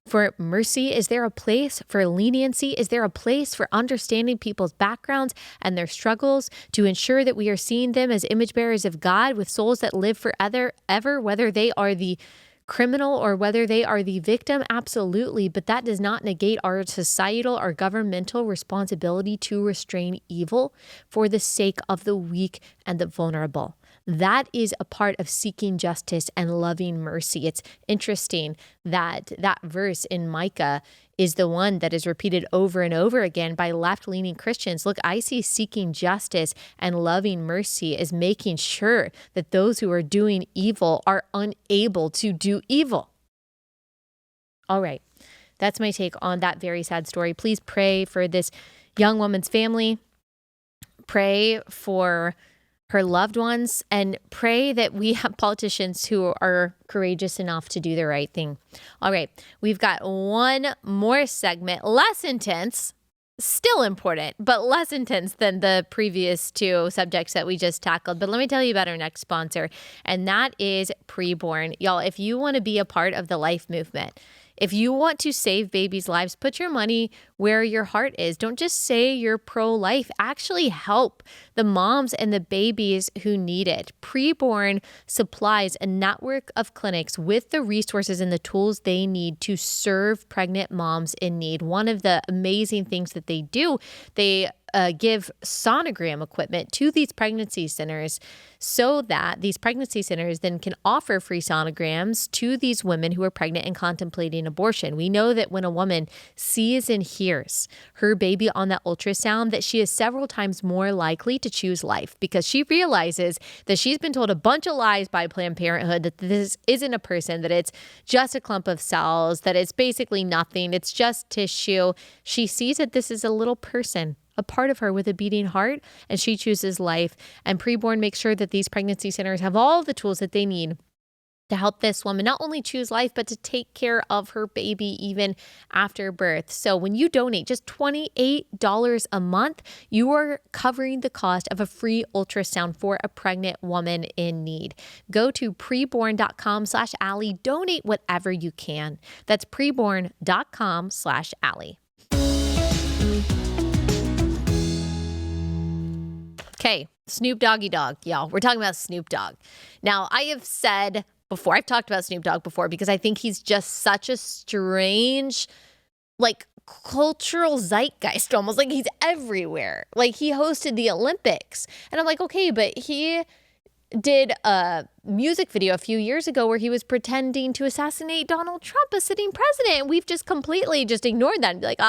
for mercy? Is there a place for leniency? Is there a place for understanding people's backgrounds and their struggles to ensure that we are seeing them as image bearers of God with souls that live forever, whether they are the criminal or whether they are the victim? Absolutely. But that does not negate our societal or governmental responsibility to restrain evil for the sake of the weak and the vulnerable. That is a part of seeking justice and loving mercy. It's interesting that that verse in Micah is the one that is repeated over and over again by left-leaning Christians. Look, I see seeking justice and loving mercy as making sure that those who are doing evil are unable to do evil. All right, that's my take on that very sad story. Please pray for this young woman's family. Pray for her loved ones, and pray that we have politicians who are courageous enough to do the right thing. All right, we've got one more segment, less intense, still important, but less intense than the previous two subjects that we just tackled. But let me tell you about our next sponsor, and that is Preborn. Y'all, if you want to be a part of the life movement, If you want to save babies' lives, put your money where your heart is. Don't just say you're pro-life. Actually help the moms and the babies who need it. Preborn supplies a network of clinics with the resources and the tools they need to serve pregnant moms in need. One of the amazing things that they do, they give sonogram equipment to these pregnancy centers so that these pregnancy centers then can offer free sonograms to these women who are pregnant and contemplating abortion. We know that when a woman sees and hears her baby on that ultrasound, that she is several times more likely to choose life because she realizes that she's been told a bunch of lies by Planned Parenthood, that this isn't a person, that it's just a clump of cells, that it's basically nothing, it's just tissue. She sees that this is a little person, a part of her with a beating heart, and she chooses life. And Preborn makes sure that these pregnancy centers have all the tools that they need to help this woman not only choose life, but to take care of her baby even after birth. So when you donate just $28 a month, you are covering the cost of a free ultrasound for a pregnant woman in need. Go to preborn.com/Allie. Donate whatever you can. That's preborn.com/Allie. Okay, Snoop Doggy Dogg, y'all. We're talking about Snoop Dogg. Now, I have said before, I've talked about Snoop Dogg before because I think he's just such a strange, like, cultural zeitgeist, almost like he's everywhere. Like, he hosted the Olympics. And I'm like, okay, but he did a music video a few years ago where he was pretending to assassinate Donald Trump, a sitting president. And we've just completely just ignored that and be like,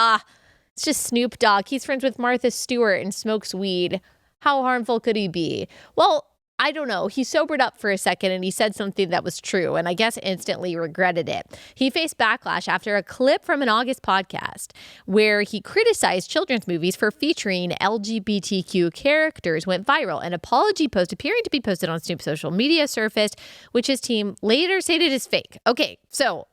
it's just Snoop Dogg. He's friends with Martha Stewart and smokes weed. How harmful could he be? Well, I don't know. He sobered up for a second and he said something that was true and I guess instantly regretted it. He faced backlash after a clip from an August podcast where he criticized children's movies for featuring LGBTQ characters went viral. An apology post appearing to be posted on Snoop's social media surfaced, which his team later stated is fake. Okay, so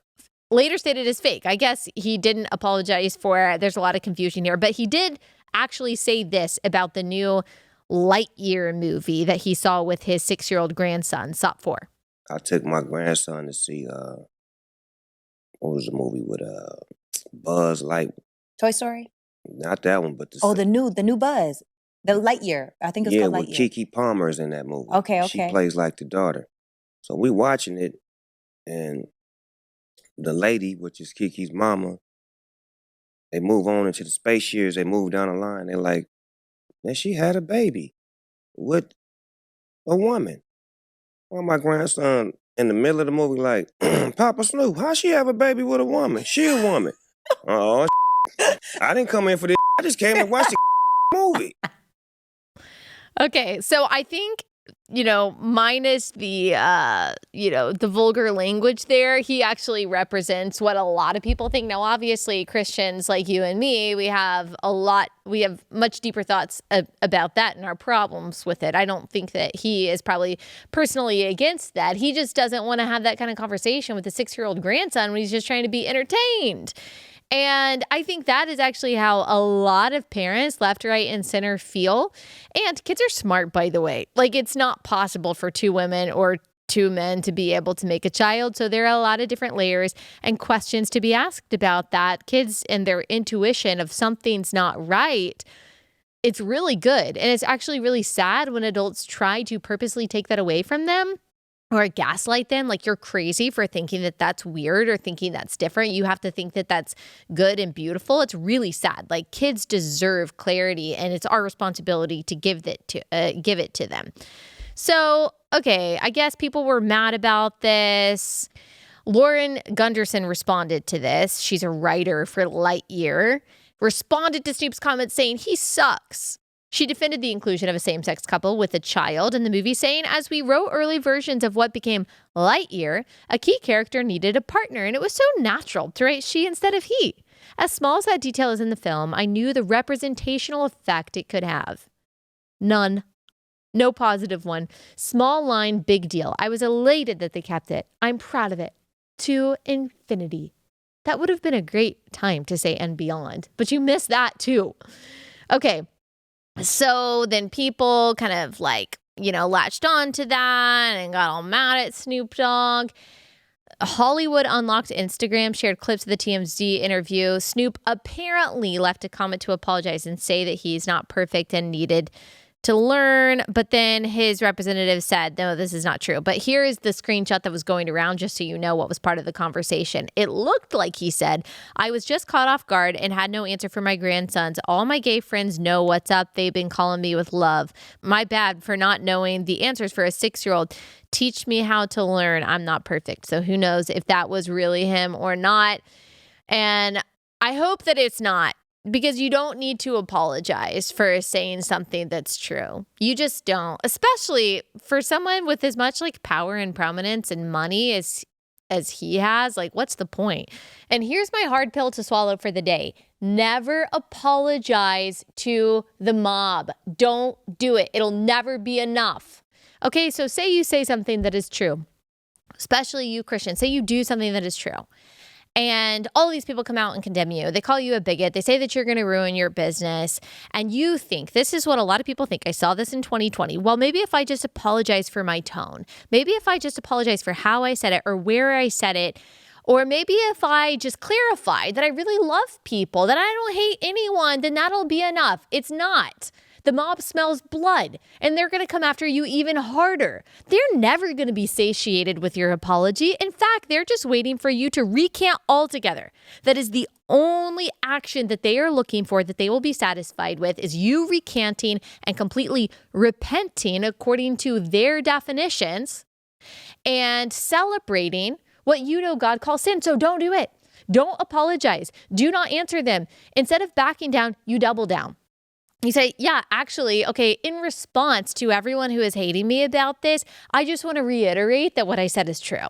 later stated is fake. I guess he didn't apologize for it. There's a lot of confusion here, but he did actually say this about the new Lightyear movie that he saw with his 6-year-old grandson, SOP 4. I took my grandson to see, what was the movie with Buzz Light? Toy Story? Not that one, but the new Buzz. The Lightyear. I think it's called Lightyear. Yeah, with Kiki Palmer is in that movie. Okay. She plays like the daughter. So we watching it, and the lady, which is Kiki's mama, they move on into the space years, they move down the line, they're like, and she had a baby with a woman. Well, my grandson in the middle of the movie like, Papa Snoop, how she have a baby with a woman? She a woman. Oh, I didn't come in for this. I just came to watch the movie. Okay, so I think, minus the, the vulgar language there, he actually represents what a lot of people think. Now, obviously, Christians like you and me, we have much deeper thoughts about that and our problems with it. I don't think that he is probably personally against that. He just doesn't want to have that kind of conversation with a 6-year-old grandson when he's just trying to be entertained. And I think that is actually how a lot of parents, left, right, and center, feel. And kids are smart, by the way. Like, it's not possible for 2 women or 2 men to be able to make a child. So there are a lot of different layers and questions to be asked about that. Kids and their intuition of something's not right, it's really good. And it's actually really sad when adults try to purposely take that away from them or gaslight them, like you're crazy for thinking that that's weird or thinking that's different. You have to think that that's good and beautiful. It's really sad. Like, kids deserve clarity, and it's our responsibility to give it to them. So, okay, I guess people were mad about this. Lauren Gunderson responded to this. She's a writer for Lightyear. Responded to Snoop's comments saying he sucks. She defended the inclusion of a same-sex couple with a child in the movie, saying, as we wrote early versions of what became Lightyear, a key character needed a partner, and it was so natural to write she instead of he. As small as that detail is in the film, I knew the representational effect it could have. None. No positive one. Small line, big deal. I was elated that they kept it. I'm proud of it. To infinity. That would have been a great time to say and beyond, but you missed that too. Okay. So then people kind of latched on to that and got all mad at Snoop Dogg. Hollywood Unlocked Instagram shared clips of the TMZ interview. Snoop apparently left a comment to apologize and say that he's not perfect and needed to learn, but then his representative said, no, this is not true. But here is the screenshot that was going around just so you know what was part of the conversation. It looked like he said, I was just caught off guard and had no answer for my grandsons. All my gay friends know what's up. They've been calling me with love. My bad for not knowing the answers for a 6-year-old. Teach me how to learn. I'm not perfect. So who knows if that was really him or not. And I hope that it's not. Because you don't need to apologize for saying something that's true. You just don't, especially for someone with as much like power and prominence and money as he has. Like, what's the point? And here's my hard pill to swallow for the day. Never apologize to the mob. Don't do it. It'll never be enough. Okay, so say you say something that is true, especially you Christians. Say you do something that is true. And all these people come out and condemn you. They call you a bigot. They say that you're going to ruin your business. And you think, this is what a lot of people think. I saw this in 2020. Well, maybe if I just apologize for my tone, maybe if I just apologize for how I said it or where I said it, or maybe if I just clarify that I really love people, that I don't hate anyone, then that'll be enough. It's not. The mob smells blood, and they're going to come after you even harder. They're never going to be satiated with your apology. In fact, they're just waiting for you to recant altogether. That is the only action that they are looking for, that they will be satisfied with, is you recanting and completely repenting according to their definitions and celebrating what you know God calls sin. So don't do it. Don't apologize. Do not answer them. Instead of backing down, you double down. You say, yeah, actually, okay, in response to everyone who is hating me about this, I just want to reiterate that what I said is true.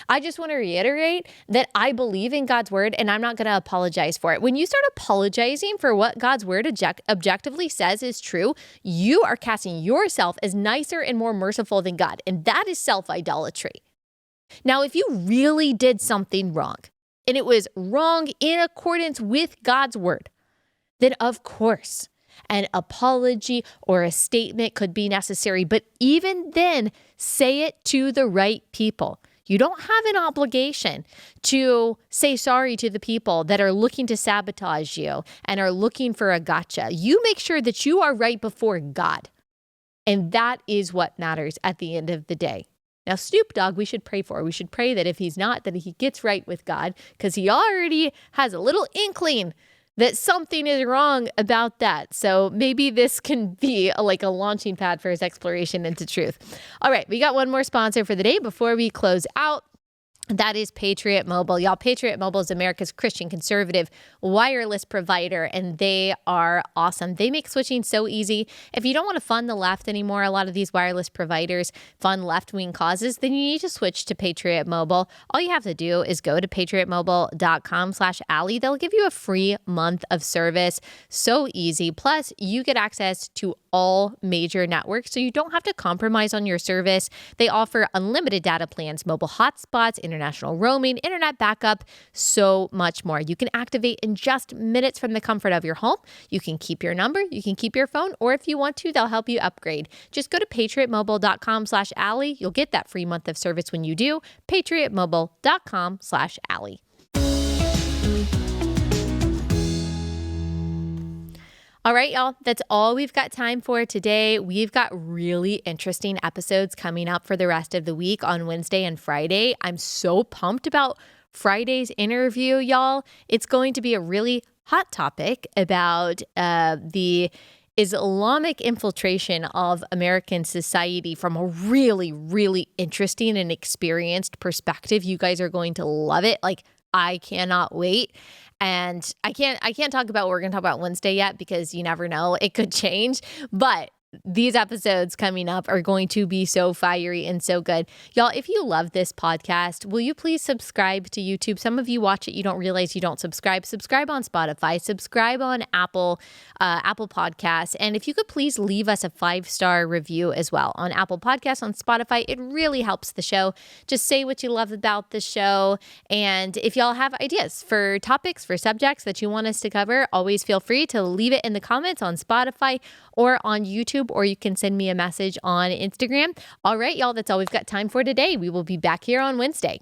I just want to reiterate that I believe in God's word and I'm not going to apologize for it. When you start apologizing for what God's word objectively says is true, you are casting yourself as nicer and more merciful than God. And that is self-idolatry. Now, if you really did something wrong and it was wrong in accordance with God's word, then of course, an apology or a statement could be necessary. But even then, say it to the right people. You don't have an obligation to say sorry to the people that are looking to sabotage you and are looking for a gotcha. You make sure that you are right before God. And that is what matters at the end of the day. Now, Snoop Dogg, we should pray for. We should pray that if he's not, that he gets right with God, because he already has a little inkling that something is wrong about that. So maybe this can be like a launching pad for his exploration into truth. All right, we got one more sponsor for the day before we close out. That is Patriot Mobile. Y'all, Patriot Mobile is America's Christian conservative wireless provider, and they are awesome. They make switching so easy. If you don't want to fund the left anymore, a lot of these wireless providers fund left-wing causes, then you need to switch to Patriot Mobile. All you have to do is go to patriotmobile.com/Allie. They'll give you a free month of service. So easy. Plus, you get access to all major networks, so you don't have to compromise on your service. They offer unlimited data plans, mobile hotspots, international roaming, internet backup, so much more. You can activate in just minutes from the comfort of your home. You can keep your number, you can keep your phone, or if you want to, they'll help you upgrade. Just go to patriotmobile.com/Allie. You'll get that free month of service when you do. patriotmobile.com/Allie. All right, y'all, that's all we've got time for today. We've got really interesting episodes coming up for the rest of the week on Wednesday and Friday. I'm so pumped about Friday's interview, y'all. It's going to be a really hot topic about the Islamic infiltration of American society from a really, really interesting and experienced perspective. You guys are going to love it. Like, I cannot wait. And I can't talk about what we're going to talk about Wednesday yet, because you never know, it could change. But these episodes coming up are going to be so fiery and so good. Y'all, if you love this podcast, will you please subscribe to YouTube? Some of you watch it, you don't realize you don't subscribe. Subscribe on Spotify, subscribe on Apple Podcasts. And if you could please leave us a 5-star review as well on Apple Podcasts, on Spotify, it really helps the show. Just say what you love about the show. And if y'all have ideas for topics, for subjects that you want us to cover, always feel free to leave it in the comments on Spotify or on YouTube, or you can send me a message on Instagram. All right, y'all, that's all we've got time for today. We will be back here on Wednesday.